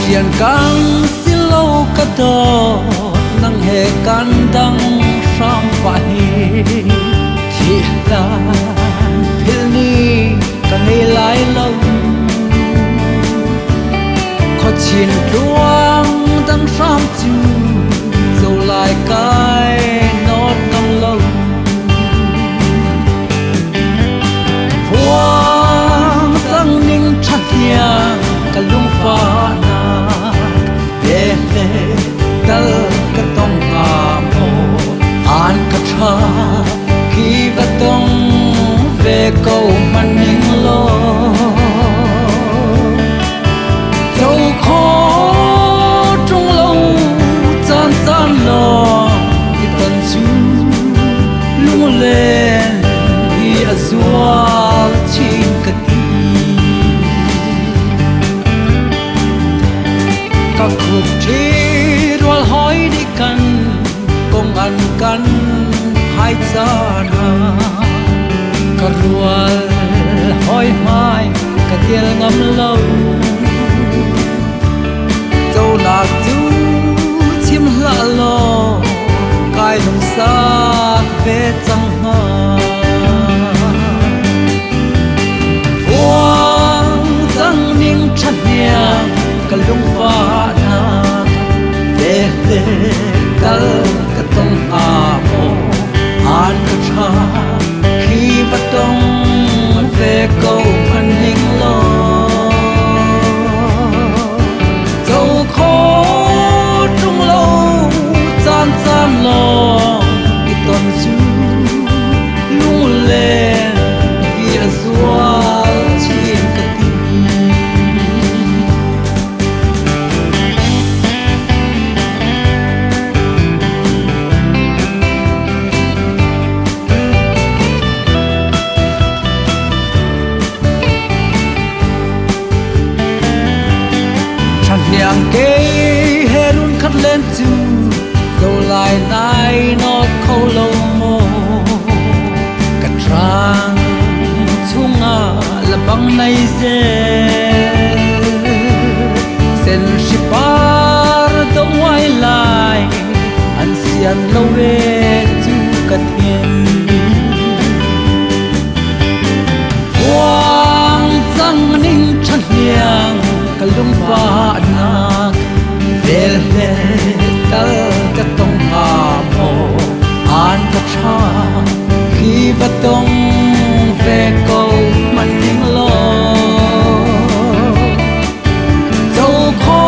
Sian kan silo kato nang he kan dang sam fahi thi la phil ni kan he lai lo kho chin luang dang sam chu zo lai kai not kang lo huang dang ning chat ya ka lung fa na de le dal ka tong amo an ka tha ki va tong ve ko man ning lo châu khó trong lâu gian gian lo đi tận chú lung lên đi azua chín cật các cuộc thi đua hỏi đi căn công ăn căn hai gia na các đua hỏi mai các tiền ngắm lâu dâu lạc chú chim lạ lo cài lồng xa về trăng hoa hoang trăng ninh chăn nhang cả lung pha na để cả cả tông à mô an cả cha khi bắt tông về câu an ninh lo gian lo đi tuần chú lung lên đi azua chín cật chẳng nhàng kê hè luôn khắt lên chú dâu lại nay nó khâu lâu mô cả trang chung là băng này dê sen shipar đâu ngoài lại anh xiên lâu về chú cả thiên quang trăng ninh chân hiang cả lung pha nạc về dal ka tong ha mo an ka cha khi va tong ve ko man ning lo dâu khó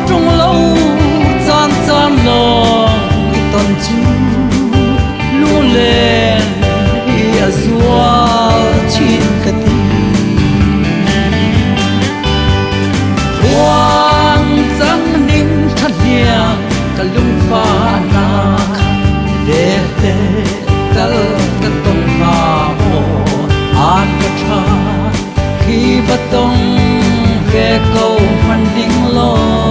trong lâu gian gian lo đi tuần chú lu lên đi azua chín cật cả lung pha na để dal ka tong ha mo an ka cha khi va tong ve câu man ding lo